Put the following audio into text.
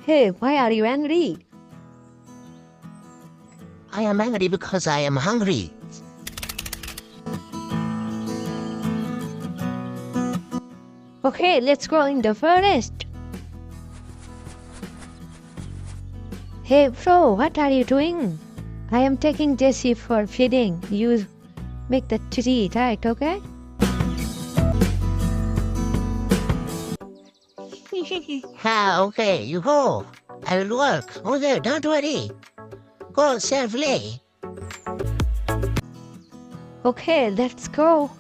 Hey, why are you angry? I am angry because I am hungry. Okay, let's go in the forest. Hey bro, what are you doing? I am taking Jessie for feeding. You make the tree, right, okay? Okay, you go. I will work. Okay, don't worry. Go safely. Okay, let's go.